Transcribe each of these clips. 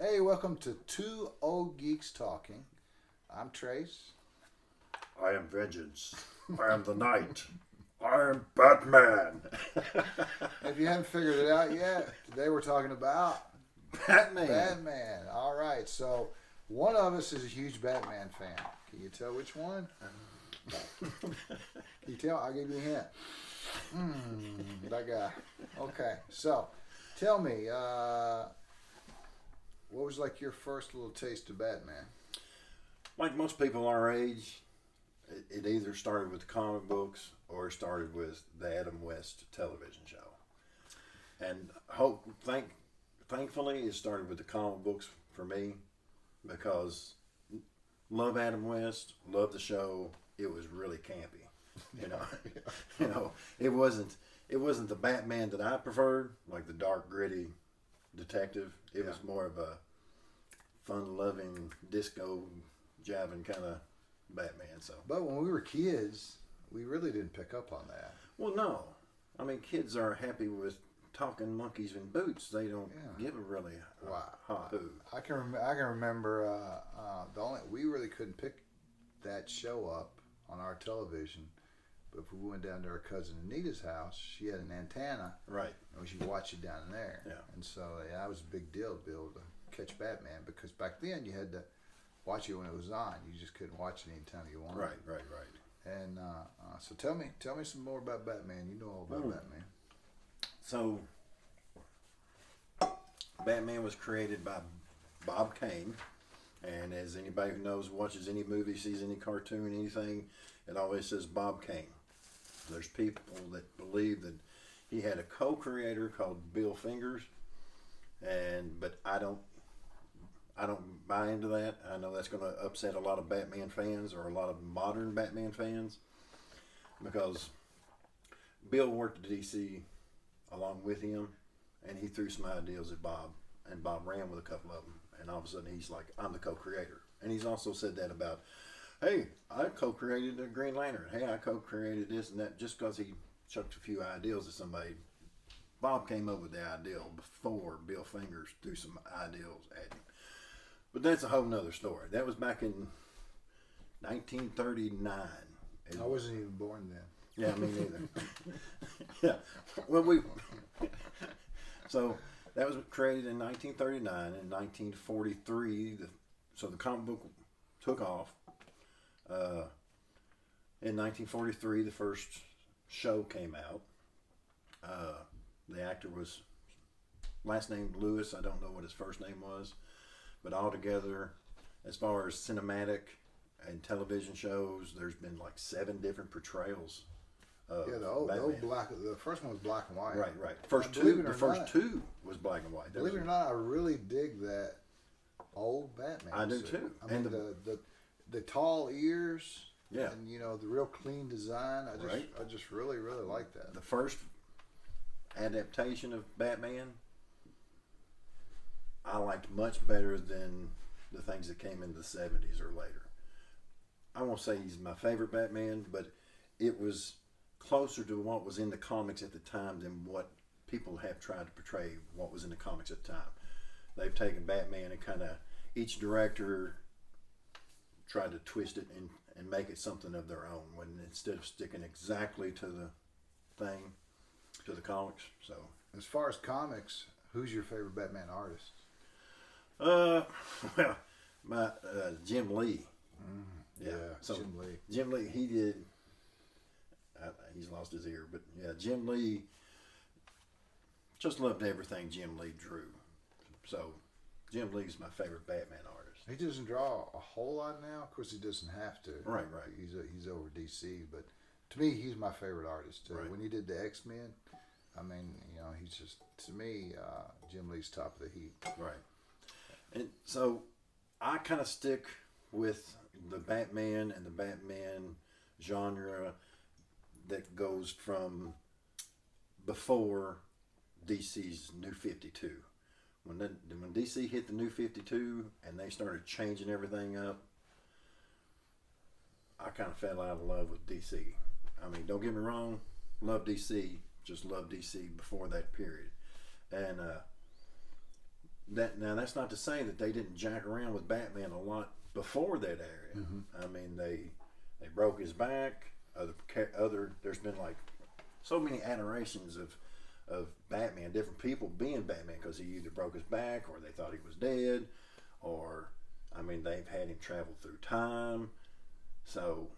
Hey, welcome to Two Old Geeks Talking. I'm Trace. I am vengeance. I am the night. I am Batman. If you haven't figured it out yet, today we're talking about Batman. Batman. All right, so one of us is a huge Batman fan. Can you tell which one? Can you tell? I'll give you a hint. That guy. Okay, so tell me, what was like your first little taste of Batman? Like most people our age, it either started with comic books or started with the Adam West television show. And thankfully, it started with the comic books for me because love Adam West, love the show. It was really campy, It wasn't the Batman that I preferred, like the dark, gritty detective. It was more of a fun-loving, disco jiving kind of Batman. So, but when we were kids, we really didn't pick up on that. well, no, I mean kids are happy with talking monkeys in boots. They don't give a really hot who. I can remember we really couldn't pick that show up on our television. But if we went down to our cousin Anita's house, she had an antenna, Right? and we should watch it down there. Yeah. And so that was a big deal to be able to catch Batman because back then you had to watch it when it was on. You just couldn't watch it anytime you wanted. Right. And so tell me some more about Batman. You know all about Batman. So, Batman was created by Bob Kane, and as anybody who knows, watches any movie, sees any cartoon, anything, it always says Bob Kane. There's people that believe that he had a co-creator called Bill Fingers, but I don't buy into that. I know that's going to upset a lot of Batman fans or a lot of modern Batman fans because Bill worked at DC along with him, and he threw some ideas at Bob, and Bob ran with a couple of them, and all of a sudden he's like, I'm the co-creator. And he's also said that about, hey, I co-created the Green Lantern. Hey, I co-created this and that. Just because he chucked a few ideas at somebody, Bob came up with the idea before Bill Fingers threw some ideas at him. But that's a whole nother story. That was back in 1939. I wasn't even born then. Yeah, me neither. Yeah. Well, so that was created in 1939. In 1943, so the comic book took off. In 1943, the first show came out. The actor was last name Lewis. I don't know what his first name was, but altogether, as far as cinematic and television shows, there's been like 7 different portrayals. The old black. The first one was black and white. Right. The first two was black and white. Believe it or not, I really dig that old Batman. I do suit. too. I mean the tall ears. Yeah. And the real clean design. I just really like that. The first adaptation of Batman, I liked much better than the things that came in the 70s or later. I won't say he's my favorite Batman, but it was closer to what was in the comics at the time than what people have tried to portray what was in the comics at the time. They've taken Batman and kind of each director tried to twist it and make it something of their own when instead of sticking exactly to the thing, to the comics. So as far as comics, who's your favorite Batman artist? Well, my Jim Lee. Yeah, so Jim Lee. Jim Lee, he did. He's lost his ear, but yeah, Jim Lee. Just loved everything Jim Lee drew. So, Jim Lee's my favorite Batman artist. He doesn't draw a whole lot now. Of course, he doesn't have to. Right. He's over DC, but to me, he's my favorite artist too. Right. When he did the X-Men, I mean, he's just to me, Jim Lee's top of the heap. Right. And so, I kind of stick with the Batman and the Batman genre that goes from before DC's New 52. When DC hit the New 52 and they started changing everything up, I kind of fell out of love with DC. I mean, don't get me wrong, love DC, just love DC before that period. And that's not to say that they didn't jack around with Batman a lot before that area. Mm-hmm. I mean, they broke his back. There's been like so many iterations of Batman, different people being Batman because he either broke his back or they thought he was dead, or I mean they've had him travel through time. So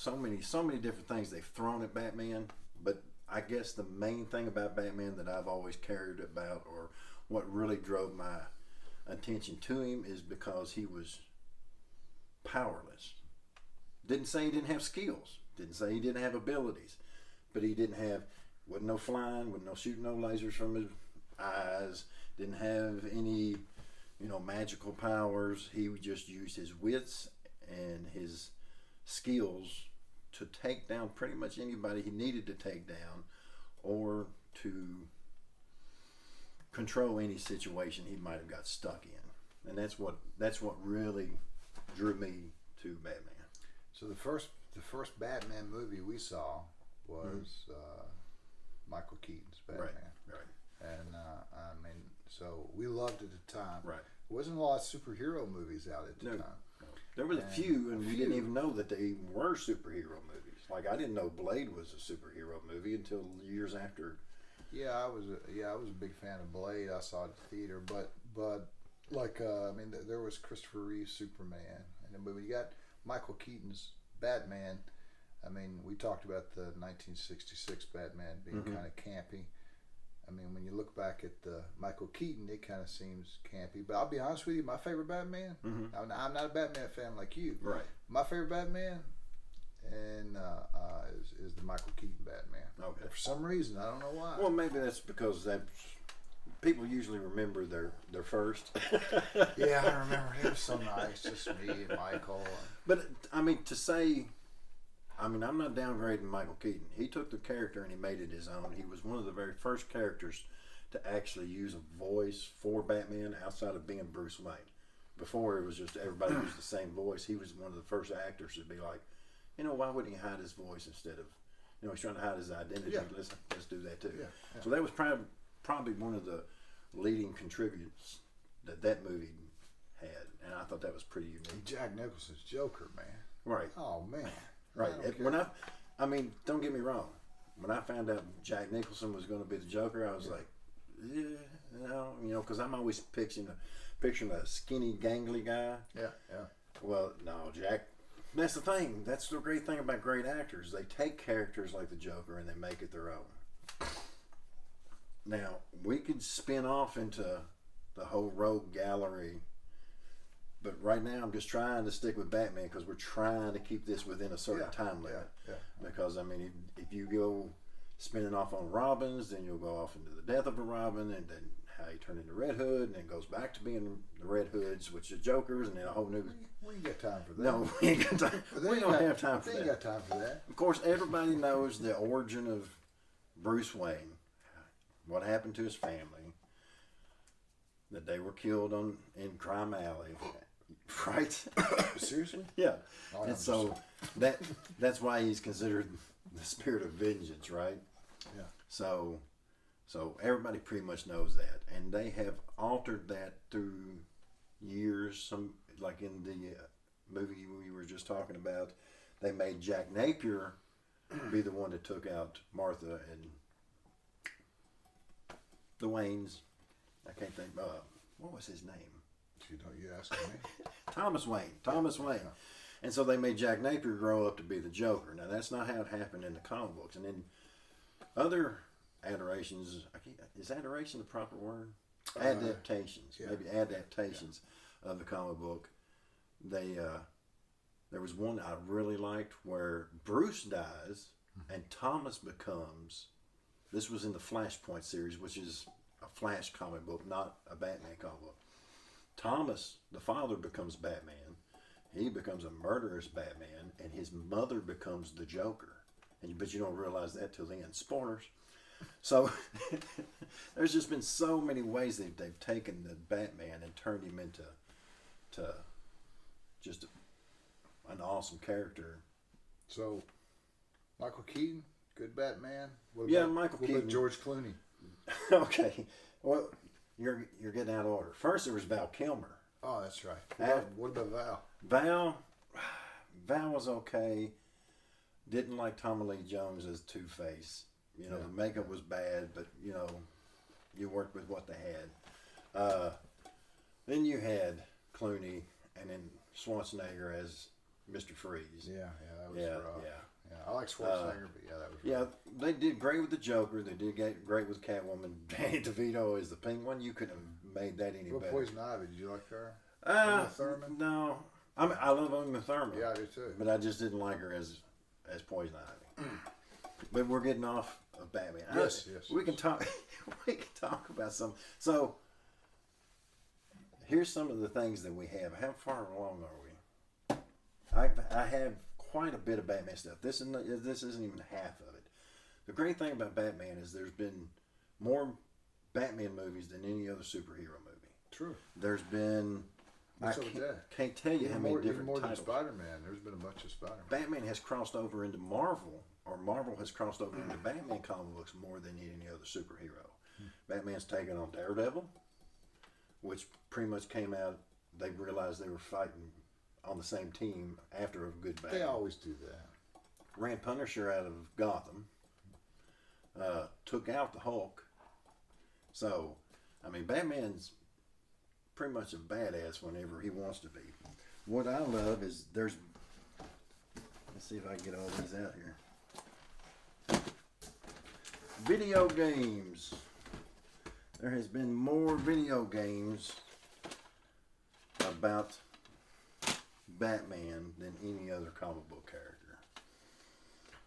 many different things they've thrown at Batman. But I guess the main thing about Batman that I've always cared about, or what really drove my attention to him, is because he was powerless. Didn't say he didn't have skills. Didn't say he didn't have abilities. But he wasn't no flying, wasn't no shooting no lasers from his eyes. Didn't have any, magical powers. He would just use his wits and his skills to take down pretty much anybody he needed to take down, or to control any situation he might have got stuck in. And that's what really drew me to Batman. So the first Batman movie we saw was Michael Keaton's Batman. Right. And so we loved it at the time. Right. There wasn't a lot of superhero movies out at the time. No. There was a few, and we didn't even know that they were superhero movies. Like, I didn't know Blade was a superhero movie until years after. Yeah, I was a big fan of Blade. I saw it at the theater, but there was Christopher Reeve's Superman, and then when you got Michael Keaton's Batman. I mean, we talked about the 1966 Batman being kind of campy. I mean, when you look back at the Michael Keaton, it kind of seems campy. But I'll be honest with you, my favorite Batman, I'm not a Batman fan like you. Right. My favorite Batman is the Michael Keaton Batman. Okay. For some reason, I don't know why. Well, maybe that's because people usually remember their first. Yeah, I remember. It was so nice, just me and Michael. But, I mean, I'm not downgrading Michael Keaton. He took the character and he made it his own. He was one of the very first characters to actually use a voice for Batman outside of being Bruce Wayne. Before, it was just everybody used the same voice. He was one of the first actors to be like, why wouldn't he hide his voice instead of, he's trying to hide his identity. Yeah. Let's do that too. Yeah. So that was probably one of the leading contributors that movie had. And I thought that was pretty unique. Jack Nicholson's Joker, man. Right. Oh, man. Right. Don't get me wrong. When I found out Jack Nicholson was going to be the Joker, I was like, because I'm always picturing a skinny, gangly guy. Yeah. Well, no, Jack. That's the thing. That's the great thing about great actors. They take characters like the Joker and they make it their own. Now, we could spin off into the whole rogue gallery. But right now, I'm just trying to stick with Batman because we're trying to keep this within a certain time limit. Yeah. Because, I mean, if you go spinning off on Robins, then you'll go off into the death of a Robin, and then how he turned into Red Hood, and then goes back to being the Red Hoods, which are Jokers, and then a whole new... We ain't got time for that. No, we ain't got time. We don't have time for that. We ain't got time for that. Of course, everybody knows the origin of Bruce Wayne, what happened to his family, that they were killed in Crime Alley. Right? Seriously? Yeah. Oh, and so that's why he's considered the spirit of vengeance, right? Yeah. So everybody pretty much knows that, and they have altered that through years. Some, like in the movie we were just talking about, they made Jack Napier be the one that took out Martha and the Waynes. I can't think. What was his name? You asking me? Thomas Wayne. Yeah. And so they made Jack Napier grow up to be the Joker. Now, that's not how it happened in the comic books. And in other adorations, is adoration the proper word? Adaptations. Yeah. Maybe adaptations of the comic book. There was one I really liked where Bruce dies and Thomas becomes, this was in the Flashpoint series, which is a Flash comic book, not a Batman comic book. Thomas, the father, becomes Batman. He becomes a murderous Batman, and his mother becomes the Joker. But you don't realize that till the end. Spoilers. So there's just been so many ways that they've taken the Batman and turned him into just an awesome character. So, Michael Keaton, good Batman. Michael Keaton. What about George Clooney? Okay. Well, you're getting out of order. First, there was Val Kilmer. Oh, that's right. What about Val? Val was okay. Didn't like Tommy Lee Jones as Two-Face. You know, the makeup was bad, but you know, you worked with what they had. Then you had Clooney, and then Schwarzenegger as Mr. Freeze. Yeah, that was rough. Yeah, I like Schwarzenegger, but that was rough. Yeah, they did great with the Joker. They did great with Catwoman. Danny DeVito as the Penguin. You couldn't have made that any better. Poison Ivy, did you like her? Thurman? No. I love Uma Thurman. Yeah, I do too. But I just didn't like her as Poison Ivy. But we're getting off of Batman. Yes. We can talk. We can talk about some. So here's some of the things that we have. How far along are we? I have quite a bit of Batman stuff. This isn't even half of it. The great thing about Batman is there's been more Batman movies than any other superhero movie. True. There's been. Can't tell you how many different more titles. Than Spider-Man. There's been a bunch of Spider-Man. Batman has crossed over into Marvel, or Marvel has crossed over into Batman comic books more than any other superhero. Batman's taken on Daredevil, which pretty much came out. They realized they were fighting on the same team after a good battle. They always do that. Ran Punisher out of Gotham. Took out the Hulk. So, I mean, Batman's pretty much a badass whenever he wants to be. What I love is let's see if I can get all these out here. Video games. There has been more video games about Batman than any other comic book character.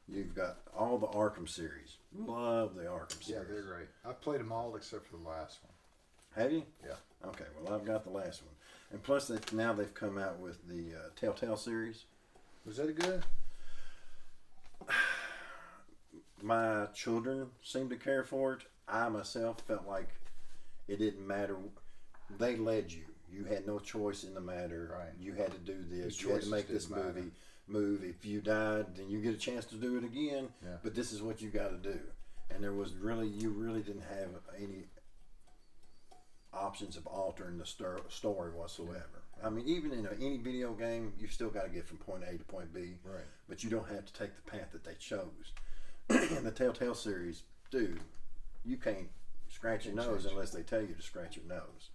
You've got all the Arkham series. Love the Arkham series. Yeah, they're great. I've played them all except for the last one. Have you? Yeah. Okay, well, I've got the last one. And plus, now they've come out with the Telltale series. Was that good? My children seemed to care for it. I myself felt like it didn't matter. They led you. You had no choice in the matter. Right. You had to do this. You had to make this movie move. If you died, then you get a chance to do it again. Yeah. But this is what you got to do. And you really didn't have any options of altering the story whatsoever. I mean, even in any video game, you still got to get from point A to point B. Right. But you don't have to take the path that they chose. In the Telltale series, dude, you can't scratch your nose unless they tell you to scratch your nose.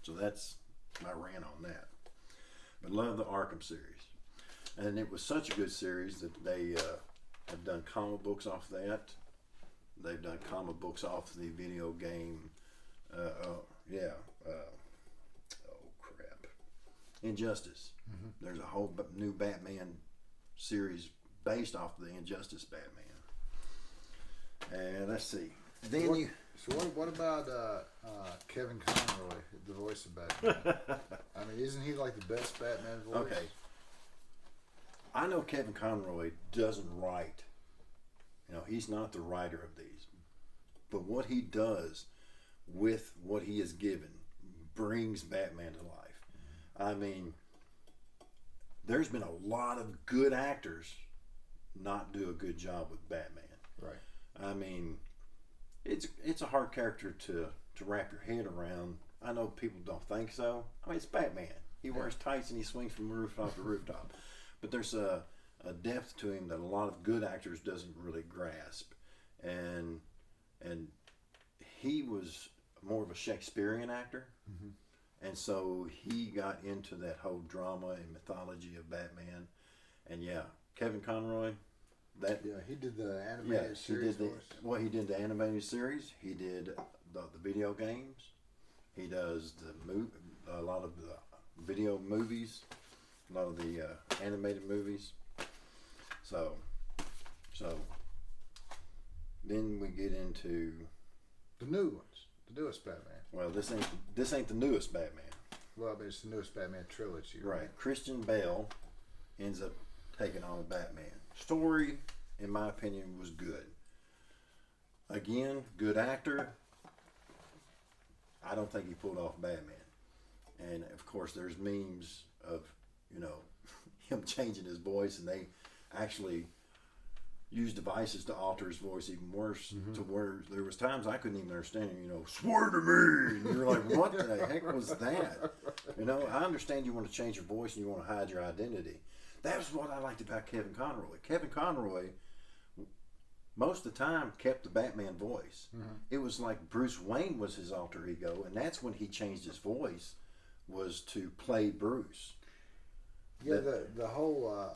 So that's my rant on that. But love the Arkham series. And it was such a good series that they have done comic books off that. They've done comic books off the video game. Injustice. Mm-hmm. There's a whole new Batman series based off the Injustice Batman. And let's see. What about Kevin Conroy, the voice of Batman? I mean, isn't he like the best Batman voice? Okay. I know Kevin Conroy doesn't write. You know, he's not the writer of these. But what he does with what he is given brings Batman to life. I mean, there's been a lot of good actors not do a good job with Batman. Right. I mean, it's a hard character to wrap your head around. I know people don't think so. I mean, it's Batman. He wears tights and he swings from rooftop to rooftop. But there's a depth to him that a lot of good actors doesn't really grasp. And he was more of a Shakespearean actor. Mm-hmm. And so he got into that whole drama and mythology of Batman. And yeah, Kevin Conroy, he did the animated series. He did the animated series. He did the video games. He does a lot of the video movies, a lot of the animated movies. So then we get into the new ones, the newest Batman. Well, this ain't the newest Batman. Well, I mean, it's the newest Batman trilogy. Right. Christian Bale ends up taking on Batman. Story, in my opinion, was good. Again, good actor. I don't think he pulled off Batman. And of course, there's memes of him changing his voice, and they actually use devices to alter his voice even worse, to where there was times I couldn't even understand him. Swear to me, and you're like, what the heck was that? I understand you want to change your voice and you want to hide your identity. That was what I liked about Kevin Conroy. Kevin Conroy, most of the time, kept the Batman voice. It was like Bruce Wayne was his alter ego, and that's when he changed his voice, was to play Bruce. Yeah, the whole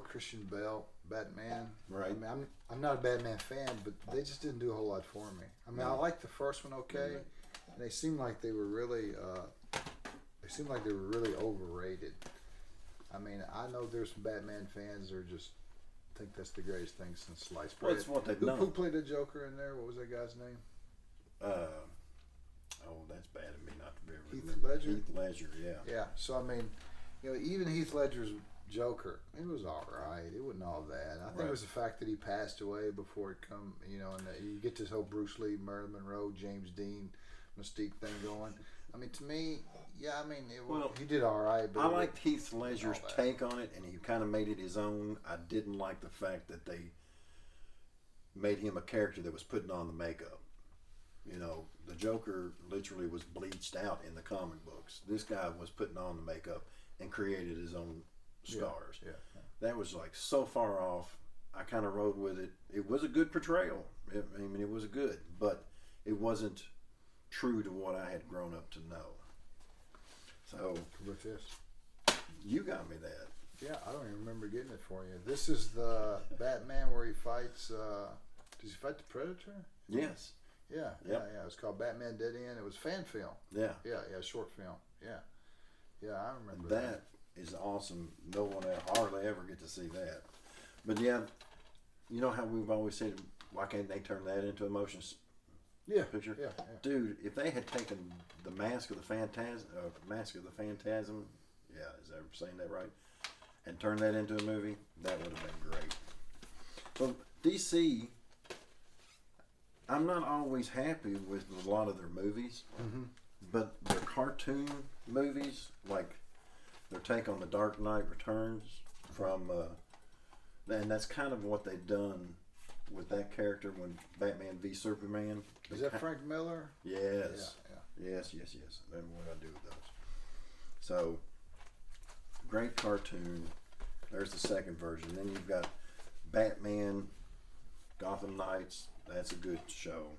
Christian Bale Batman. Right. I mean, I'm not a Batman fan, but they just didn't do a whole lot for me. I mean, I liked the first one okay, and they seemed like they were really overrated. I mean, I know there's some Batman fans that are just think that's the greatest thing since sliced bread. Well, it's what they've done. Who played the Joker in there? What was that guy's name? That's bad of me not to be able to Heath remember. Ledger? Heath Ledger, yeah. Yeah. So I mean, even Heath Ledger's Joker, it was all right. It wasn't all that. I think it was the fact that he passed away before it come. And that you get this whole Bruce Lee, Marilyn Monroe, James Dean, Mystique thing going. I mean, to me, he did all right. But I liked Heath Ledger's take on it, and he kind of made it his own. I didn't like the fact that they made him a character that was putting on the makeup. The Joker literally was bleached out in the comic books. This guy was putting on the makeup and created his own scars. Yeah. That was like so far off. I kind of rode with it. It was a good portrayal. It was good, but it wasn't true to what I had grown up to know. So with this, you got me that. Yeah, I don't even remember getting it for you. This is the Batman where he fights. Does he fight the Predator? Yes. Yeah. It's called Batman Dead End. It was fan film. Yeah. Short film. Yeah, I remember that. Is awesome. No one hardly ever get to see that. But yeah, you know how we've always said, why can't they turn that into a motion picture? Yeah. Dude, if they had taken the Mask of the Phantasm, is that saying that right? And turned that into a movie, that would have been great. So DC, I'm not always happy with a lot of their movies, but their cartoon movies, like their take on The Dark Knight Returns and that's kind of what they've done with that character when Batman v Superman. Is that Frank Miller? Yes. Yeah. Yes. That's what I do with those. So, great cartoon. There's the second version. Then you've got Batman, Gotham Knights. That's a good show.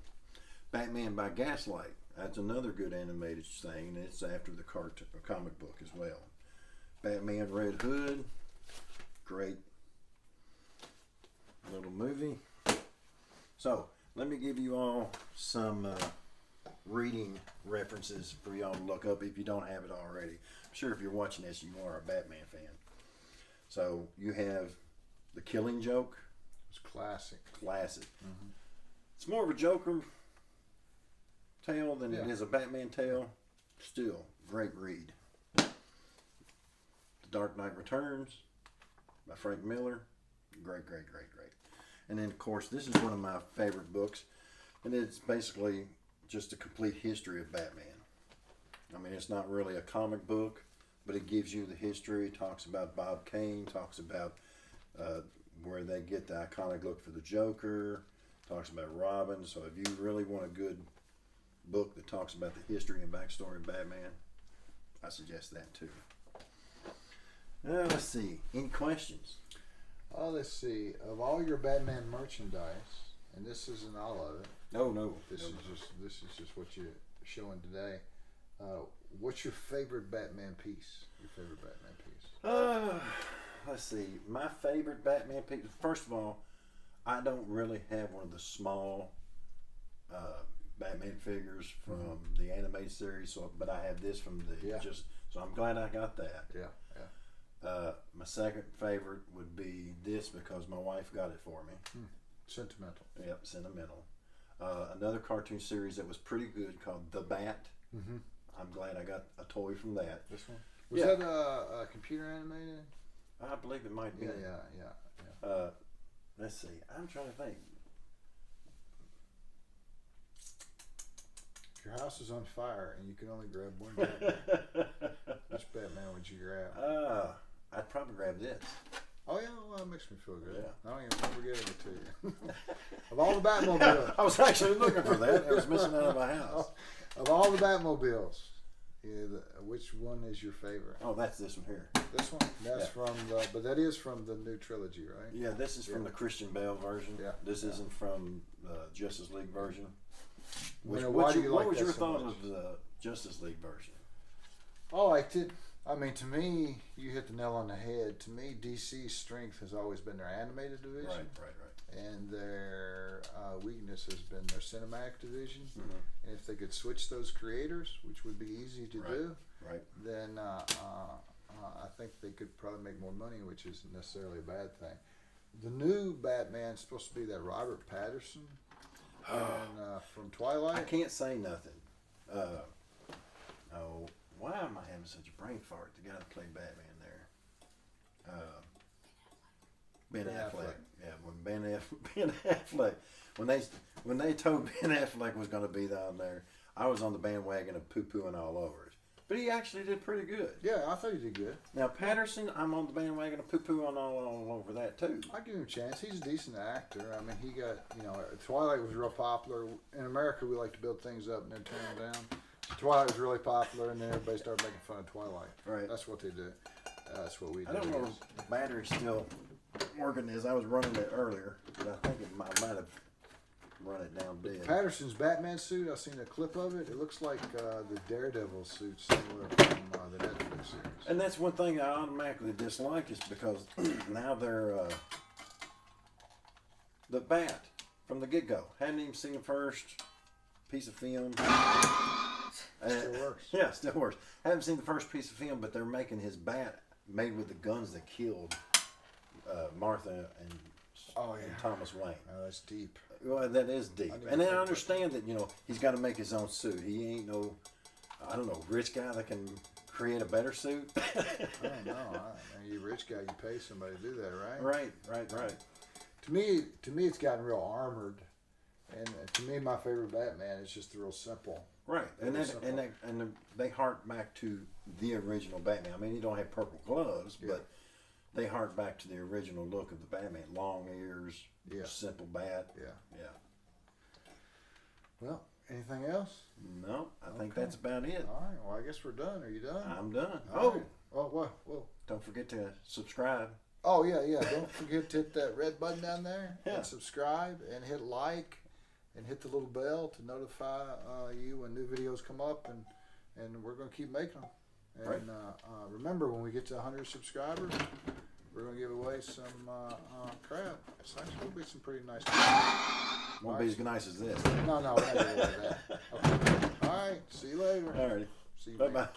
Batman by Gaslight. That's another good animated thing, and it's after the comic book as well. Batman Red Hood. Great little movie. So, let me give you all some reading references for y'all to look up if you don't have it already. I'm sure if you're watching this, you are a Batman fan. So, you have The Killing Joke. It's classic. Mm-hmm. It's more of a Joker tale than it is a Batman tale. Still, great read. The Dark Knight Returns by Frank Miller. Great. And then, of course, this is one of my favorite books. And it's basically just a complete history of Batman. I mean, it's not really a comic book, but it gives you the history. It talks about Bob Kane, talks about where they get the iconic look for the Joker, talks about Robin. So if you really want a good book that talks about the history and backstory of Batman, I suggest that too. Let's see. Any questions? Let's see. Of all your Batman merchandise, and this isn't all of it. No. This is just what you're showing today. What's your favorite Batman piece? Your favorite Batman piece? Let's see. My favorite Batman piece. First of all, I don't really have one of the small Batman figures from the animated series. But I have this from the So I'm glad I got that. Yeah. My second favorite would be this because my wife got it for me. Sentimental. Yep, sentimental. Another cartoon series that was pretty good called The Bat. I'm glad I got a toy from that. This one? Was that a computer animated? I believe it might be. Yeah. Let's see. I'm trying to think. If your house is on fire and you can only grab one Batman, which Batman would you grab? I'd probably grab this. Oh yeah, well, that makes me feel good. Yeah. I don't even remember giving it to you. Of all the Batmobiles, I was actually looking for that. It was missing out of my house. of all the Batmobiles, which one is your favorite? Oh, that's this one here. This one? That's from but that is from the new trilogy, right? Yeah, this is from the Christian Bale version. Yeah. This isn't from the Justice League version. Why do you like what was that your so thought much? of the Justice League version? I liked it. I mean, to me, you hit the nail on the head. To me, DC's strength has always been their animated division. Right. And their weakness has been their cinematic division. Mm-hmm. And if they could switch those creators, which would be easy to do, then I think they could probably make more money, which isn't necessarily a bad thing. The new Batman's supposed to be that Robert Pattinson from Twilight. I can't say nothing. Oh, why am I having such a brain fart? The guy that played Batman there. Ben Affleck. Yeah, when Ben Affleck, when they told Ben Affleck was going to be down there, I was on the bandwagon of poo-pooing all over it. But he actually did pretty good. Yeah, I thought he did good. Now Patterson, I'm on the bandwagon of poo-pooing all over that too. I give him a chance. He's a decent actor. I mean, he got, Twilight was real popular. In America, we like to build things up and then turn them down. Twilight was really popular, and then everybody started making fun of Twilight. Right. That's what they did. That's what we did. I don't know if the battery's still working as I was running it earlier, but I think I might have run it down dead. Patterson's Batman suit, I've seen a clip of it. It looks like the Daredevil suit similar from the Netflix series. And that's one thing I automatically dislike is because now they're the Bat from the get-go. Hadn't even seen the first piece of film. Still works. Yeah, still works. Haven't seen the first piece of film, but they're making his bat made with the guns that killed Martha and Thomas Wayne. Oh, that's deep. Well, that is deep. And then I understand that, he's got to make his own suit. He ain't no, rich guy that can create a better suit. I don't know. You rich guy, you pay somebody to do that, right? Right. To me, it's gotten real armored. And to me, my favorite Batman is just real simple. Right, and they hark back to the original Batman. I mean, he don't have purple gloves, but they hark back to the original look of the Batman. Long ears, simple bat. Yeah. Well, anything else? No, I think that's about it. All right, well, I guess we're done. Are you done? I'm done. Right. Oh, what? Whoa. Don't forget to subscribe. Oh, yeah. Don't forget to hit that red button down there and subscribe and hit like. And hit the little bell to notify you when new videos come up, and we're going to keep making them. And remember, when we get to 100 subscribers, we're going to give away some crap. It's actually going to be some pretty nice crap. Won't be as nice as this. No, we're not going to do that. Okay. All right, see you later. All right. See you Bye-bye.